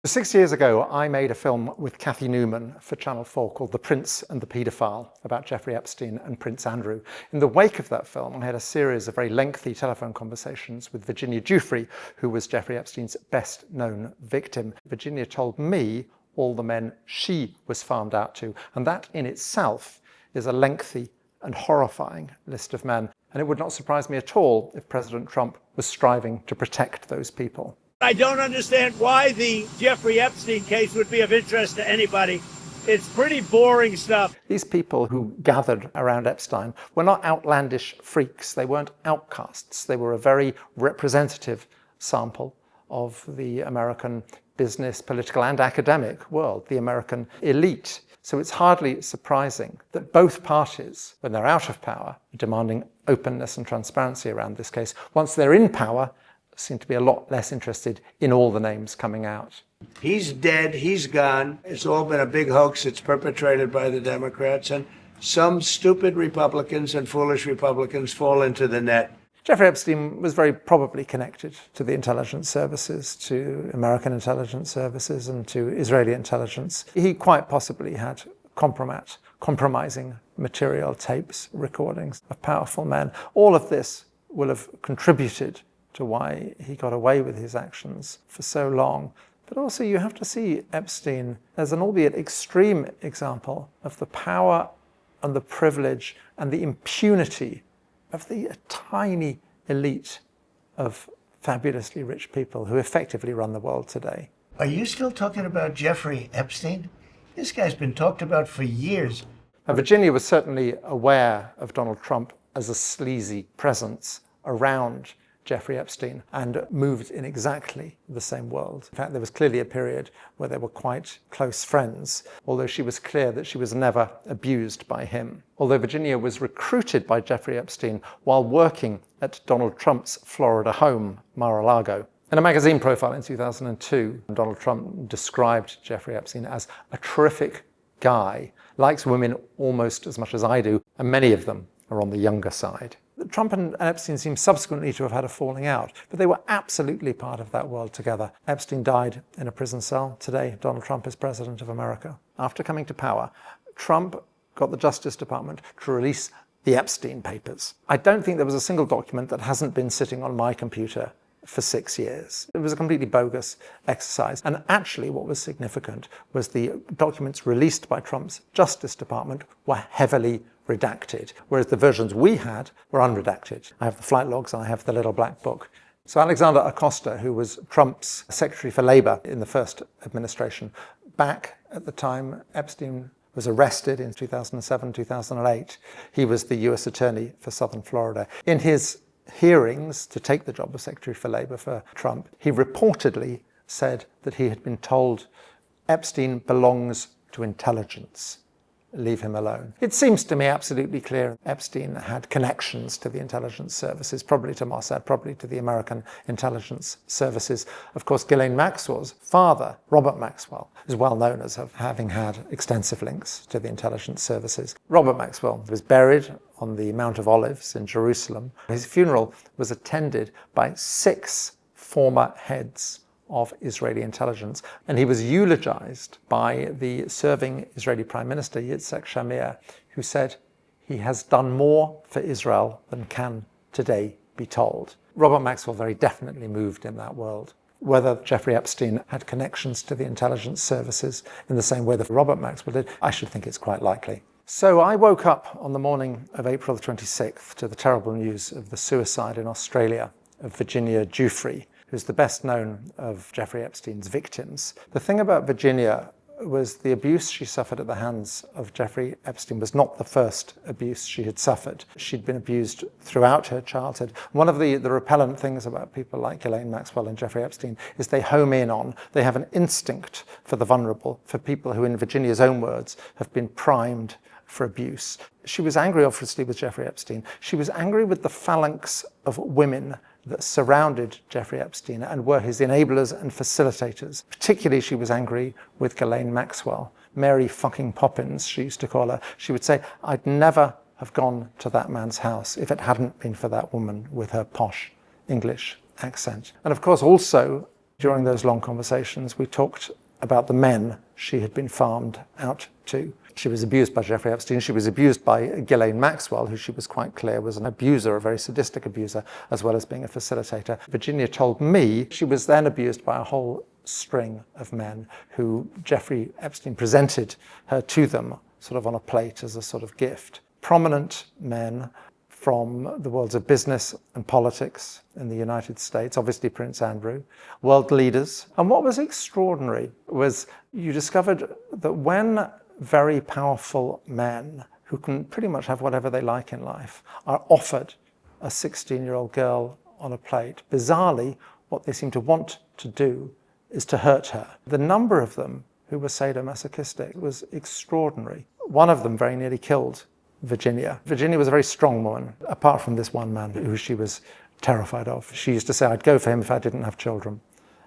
6 years ago, I made a film with Kathy Newman for Channel 4 called The Prince and the Paedophile, about Jeffrey Epstein and Prince Andrew. In the wake of that film, I had a series of very lengthy telephone conversations with Virginia Giuffre, who was Jeffrey Epstein's best-known victim. Virginia told me all the men she was farmed out to, and that in itself is a lengthy and horrifying list of men. And it would not surprise me at all if President Trump was striving to protect those people. I don't understand why the Jeffrey Epstein case would be of interest to anybody. It's pretty boring stuff. These people who gathered around Epstein were not outlandish freaks. They weren't outcasts. They were a very representative sample of the American business, political, and academic world, the American elite. So it's hardly surprising that both parties, when they're out of power, are demanding openness and transparency around this case. Once they're in power, seem to be a lot less interested in all the names coming out. He's dead, he's gone. It's all been a big hoax. It's perpetrated by the Democrats, and some stupid Republicans and foolish Republicans fall into the net. Jeffrey Epstein was very probably connected to the intelligence services, to American intelligence services and to Israeli intelligence. He quite possibly had compromising material, tapes, recordings of powerful men. All of this will have contributed to why he got away with his actions for so long. But also you have to see Epstein as an albeit extreme example of the power and the privilege and the impunity of the tiny elite of fabulously rich people who effectively run the world today. Are you still talking about Jeffrey Epstein? This guy's been talked about for years. Now, Virginia was certainly aware of Donald Trump as a sleazy presence around Jeffrey Epstein and moved in exactly the same world. In fact, there was clearly a period where they were quite close friends, although she was clear that she was never abused by him. Although Virginia was recruited by Jeffrey Epstein while working at Donald Trump's Florida home, Mar-a-Lago. In a magazine profile in 2002, Donald Trump described Jeffrey Epstein as a terrific guy, likes women almost as much as I do, and many of them are on the younger side. Trump and Epstein seem subsequently to have had a falling out, but they were absolutely part of that world together. Epstein died in a prison cell. Today, Donald Trump is president of America. After coming to power, Trump got the Justice Department to release the Epstein papers. I don't think there was a single document that hasn't been sitting on my computer for 6 years. It was a completely bogus exercise. And actually what was significant was the documents released by Trump's Justice Department were heavily redacted, whereas the versions we had were unredacted. I have the flight logs and I have the little black book. So Alexander Acosta, who was Trump's Secretary for Labor in the first administration, back at the time Epstein was arrested in 2007, 2008, he was the US Attorney for Southern Florida. In his hearings to take the job of Secretary for Labor for Trump, he reportedly said that he had been told Epstein belongs to intelligence. Leave him alone. It seems to me absolutely clear Epstein had connections to the intelligence services, probably to Mossad, probably to the American intelligence services. Of course, Ghislaine Maxwell's father, Robert Maxwell, is well known as having had extensive links to the intelligence services. Robert Maxwell was buried on the Mount of Olives in Jerusalem. His funeral was attended by 6 former heads of Israeli intelligence, and he was eulogized by the serving Israeli Prime Minister Yitzhak Shamir, who said, "He has done more for Israel than can today be told." Robert Maxwell very definitely moved in that world. Whether Jeffrey Epstein had connections to the intelligence services in the same way that Robert Maxwell did, I should think it's quite likely. So I woke up on the morning of April the 26th to the terrible news of the suicide in Australia of Virginia Giuffre, who's the best known of Jeffrey Epstein's victims. The thing about Virginia was the abuse she suffered at the hands of Jeffrey Epstein was not the first abuse she had suffered. She'd been abused throughout her childhood. One of the repellent things about people like Ghislaine Maxwell and Jeffrey Epstein is they home in on, they have an instinct for the vulnerable, for people who, in Virginia's own words, have been primed for abuse. She was angry, obviously, with Jeffrey Epstein. She was angry with the phalanx of women that surrounded Jeffrey Epstein and were his enablers and facilitators. Particularly, she was angry with Ghislaine Maxwell. Mary fucking Poppins, she used to call her. She would say, "I'd never have gone to that man's house if it hadn't been for that woman with her posh English accent." And of course, also, During those long conversations, we talked about the men she had been farmed out to. She was abused by Giuffre Epstein. She was abused by Ghislaine Maxwell, who she was quite clear was an abuser, a very sadistic abuser, as well as being a facilitator. Virginia told me she was then abused by a whole string of men who Giuffre Epstein presented her to them, sort of on a plate as a sort of gift. Prominent men from the worlds of business and politics in the United States, obviously Prince Andrew, world leaders. And what was extraordinary was you discovered that when very powerful men who can pretty much have whatever they like in life are offered a 16-year-old girl on a plate, bizarrely, what they seem to want to do is to hurt her. The number of them who were sadomasochistic was extraordinary. One of them very nearly killed Virginia. Virginia was a very strong woman, apart from this one man who she was terrified of. She used to say, I'd go for him if I didn't have children.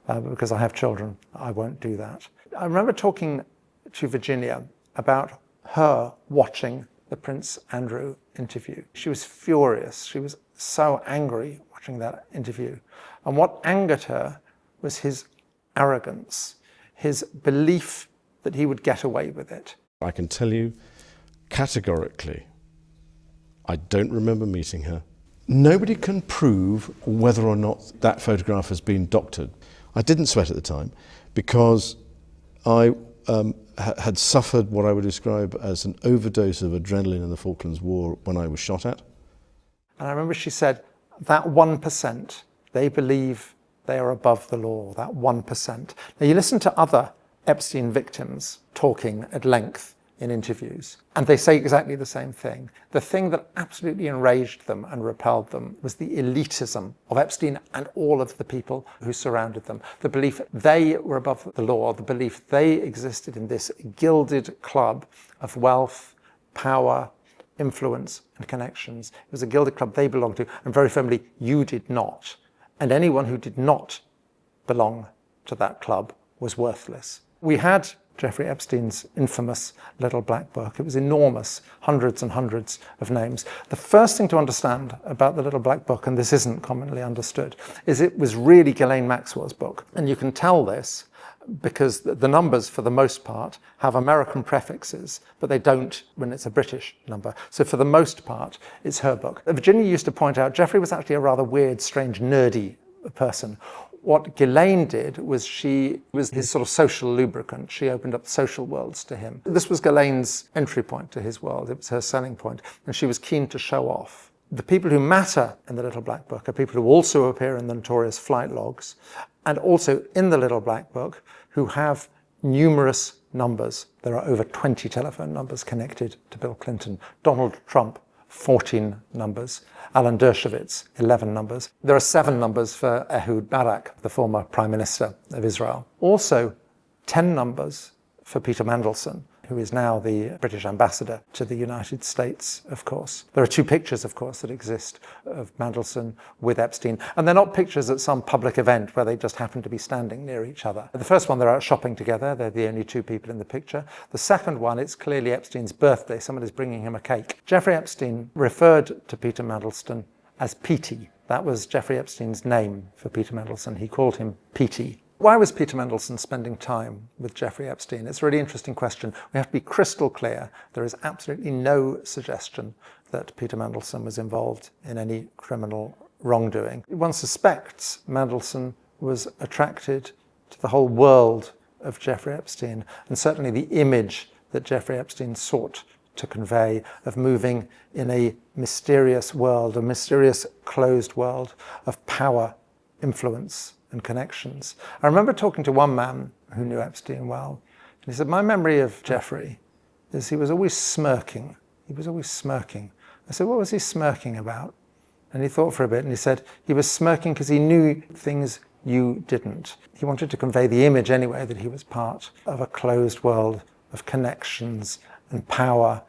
But because I have children, I won't do that. I remember talking to Virginia about her watching the Prince Andrew interview. She was furious. She was so angry watching that interview. And what angered her was his arrogance, his belief that he would get away with it. I can tell you categorically, I don't remember meeting her. Nobody can prove whether or not that photograph has been doctored. I didn't sweat at the time because I had suffered what I would describe as an overdose of adrenaline in the Falklands War when I was shot at. And I remember she said, that 1%, they believe they are above the law, that 1%. Now you listen to other Epstein victims talking at length in interviews, and they say exactly the same thing. The thing that absolutely enraged them and repelled them was the elitism of Epstein and all of the people who surrounded them. The belief they were above the law, the belief they existed in this gilded club of wealth, power, influence, and connections. It was a gilded club they belonged to, and very firmly, you did not. And anyone who did not belong to that club was worthless. We had Giuffre Epstein's infamous Little Black Book. It was enormous, hundreds and hundreds of names. The first thing to understand about the Little Black Book, and this isn't commonly understood, is it was really Ghislaine Maxwell's book. And you can tell this because the numbers, for the most part, have American prefixes, but they don't when it's a British number. So for the most part, it's her book. Virginia used to point out Giuffre was actually a rather weird, strange, nerdy person. What Ghislaine did was she was his sort of social lubricant. She opened up social worlds to him. This was Ghislaine's entry point to his world. It was her selling point, and she was keen to show off. The people who matter in the Little Black Book are people who also appear in the notorious flight logs, and also in the Little Black Book who have numerous numbers. There are over 20 telephone numbers connected to Bill Clinton. Donald Trump, 14 numbers. Alan Dershowitz, 11 numbers. There are 7 numbers for Ehud Barak, the former Prime Minister of Israel. Also, 10 numbers for Peter Mandelson, who is now the British ambassador to the United States, of course. There are 2 pictures, of course, that exist of Mandelson with Epstein. And they're not pictures at some public event where they just happen to be standing near each other. The first one, they're out shopping together. They're the only 2 people in the picture. The second one, it's clearly Epstein's birthday. Somebody's bringing him a cake. Giuffre Epstein referred to Peter Mandelson as Petey. That was Giuffre Epstein's name for Peter Mandelson. He called him Petey. Why was Peter Mandelson spending time with Giuffre Epstein? It's a really interesting question. We have to be crystal clear. There is absolutely no suggestion that Peter Mandelson was involved in any criminal wrongdoing. One suspects Mandelson was attracted to the whole world of Giuffre Epstein, and certainly the image that Giuffre Epstein sought to convey of moving in a mysterious world, a mysterious closed world of power, influence, and connections. I remember talking to one man who knew Epstein well. And he said, my memory of Giuffre is he was always smirking. He was always smirking. I said, what was he smirking about? And he thought for a bit and he said, he was smirking because he knew things you didn't. He wanted to convey the image anyway that he was part of a closed world of connections and power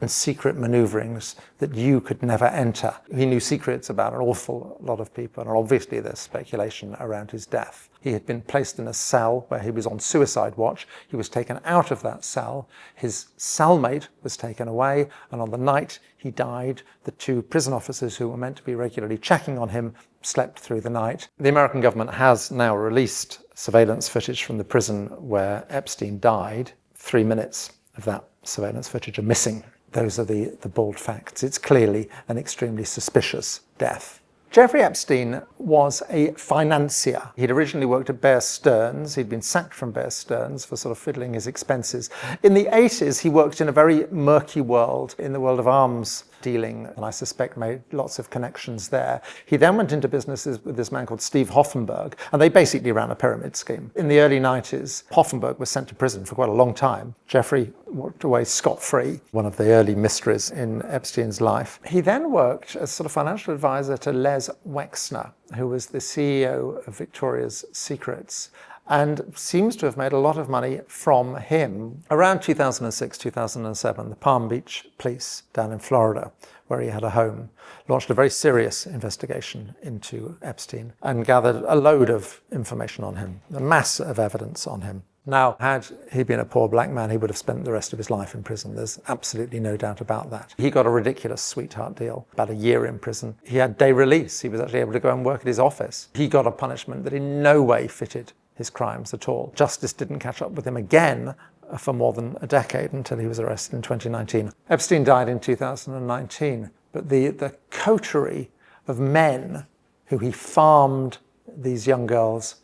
and secret maneuverings that you could never enter. He knew secrets about an awful lot of people, and obviously there's speculation around his death. He had been placed in a cell where he was on suicide watch. He was taken out of that cell. His cellmate was taken away, and on the night he died, the 2 prison officers who were meant to be regularly checking on him slept through the night. The American government has now released surveillance footage from the prison where Epstein died. 3 minutes of that surveillance footage are missing. Those are the bald facts. It's clearly an extremely suspicious death. Jeffrey Epstein was a financier. He'd originally worked at Bear Stearns. He'd been sacked from Bear Stearns for sort of fiddling his expenses. In the 80s, he worked in a very murky world, in the world of arms dealing, and I suspect made lots of connections there. He then went into businesses with this man called Steve Hoffenberg, and they basically ran a pyramid scheme. In the early 90s, Hoffenberg was sent to prison for quite a long time. Jeffrey walked away scot-free, one of the early mysteries in Epstein's life. He then worked as sort of financial advisor to Les Wexner, who was the CEO of Victoria's Secrets, and seems to have made a lot of money from him. Around 2006, 2007, the Palm Beach police down in Florida, where he had a home, launched a very serious investigation into Epstein and gathered a load of information on him, a mass of evidence on him. Now, had he been a poor black man, he would have spent the rest of his life in prison. There's absolutely no doubt about that. He got a ridiculous sweetheart deal, about a year in prison. He had day release. He was actually able to go and work at his office. He got a punishment that in no way fitted his crimes at all. Justice didn't catch up with him again for more than a decade until he was arrested in 2019. Epstein died in 2019, but the coterie of men who he farmed these young girls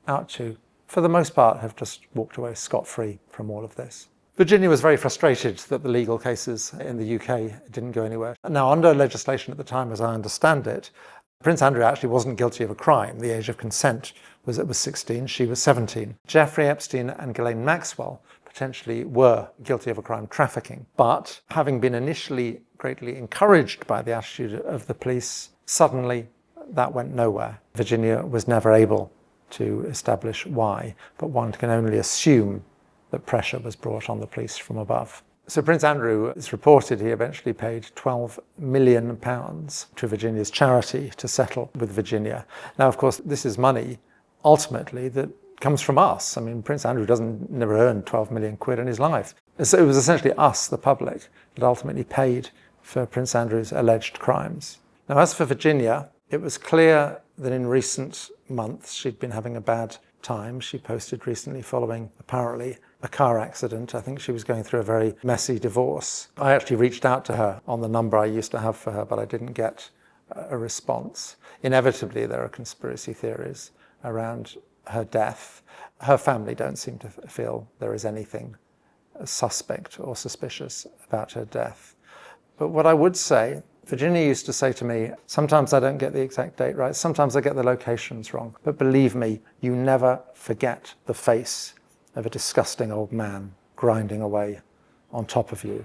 out to, for the most part, have just walked away scot-free from all of this. Virginia was very frustrated that the legal cases in the UK didn't go anywhere. Now, under legislation at the time, as I understand it, Prince Andrew actually wasn't guilty of a crime. The age of consent was 16, she was 17. Jeffrey Epstein and Ghislaine Maxwell potentially were guilty of a crime, trafficking. But having been initially greatly encouraged by the attitude of the police, suddenly that went nowhere. Virginia was never able to establish why, but one can only assume that pressure was brought on the police from above. So Prince Andrew, it's reported he eventually paid £12 million to Virginia's charity to settle with Virginia. Now, of course, this is money, ultimately, that comes from us. I mean, Prince Andrew never earned 12 million quid in his life. So it was essentially us, the public, that ultimately paid for Prince Andrew's alleged crimes. Now, as for Virginia, it was clear that in recent months she'd been having a bad time. She posted recently following, apparently, a car accident. I think she was going through a very messy divorce. I actually reached out to her on the number I used to have for her, but I didn't get a response. Inevitably, there are conspiracy theories around her death. Her family don't seem to feel there is anything suspect or suspicious about her death. But what I would say, Virginia used to say to me, sometimes I don't get the exact date right, sometimes I get the locations wrong, but believe me, you never forget the face of a disgusting old man grinding away on top of you.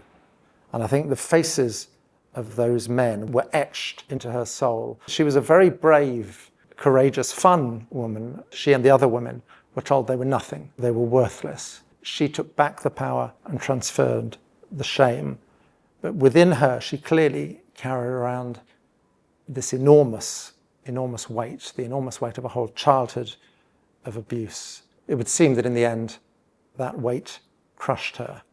And I think the faces of those men were etched into her soul. She was a very brave, courageous, fun woman. She and the other women were told they were nothing, they were worthless. She took back the power and transferred the shame. But within her, she clearly carried around this enormous weight, the enormous weight of a whole childhood of abuse. It would seem that in the end, that weight crushed her.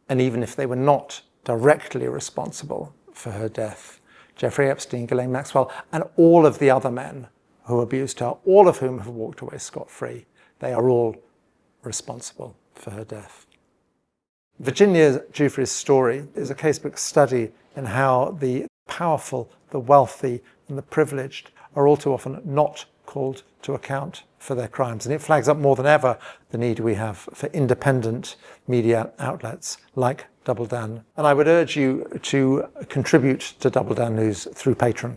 And even if they were not directly responsible for her death, Jeffrey Epstein, Ghislaine Maxwell, and all of the other men who abused her, all of whom have walked away scot-free, they are all responsible for her death. Virginia Giuffre's story is a casebook study in how the powerful, the wealthy, and the privileged are all too often not called to account for their crimes. And it flags up more than ever the need we have for independent media outlets like Double Down. And I would urge you to contribute to Double Down News through Patreon.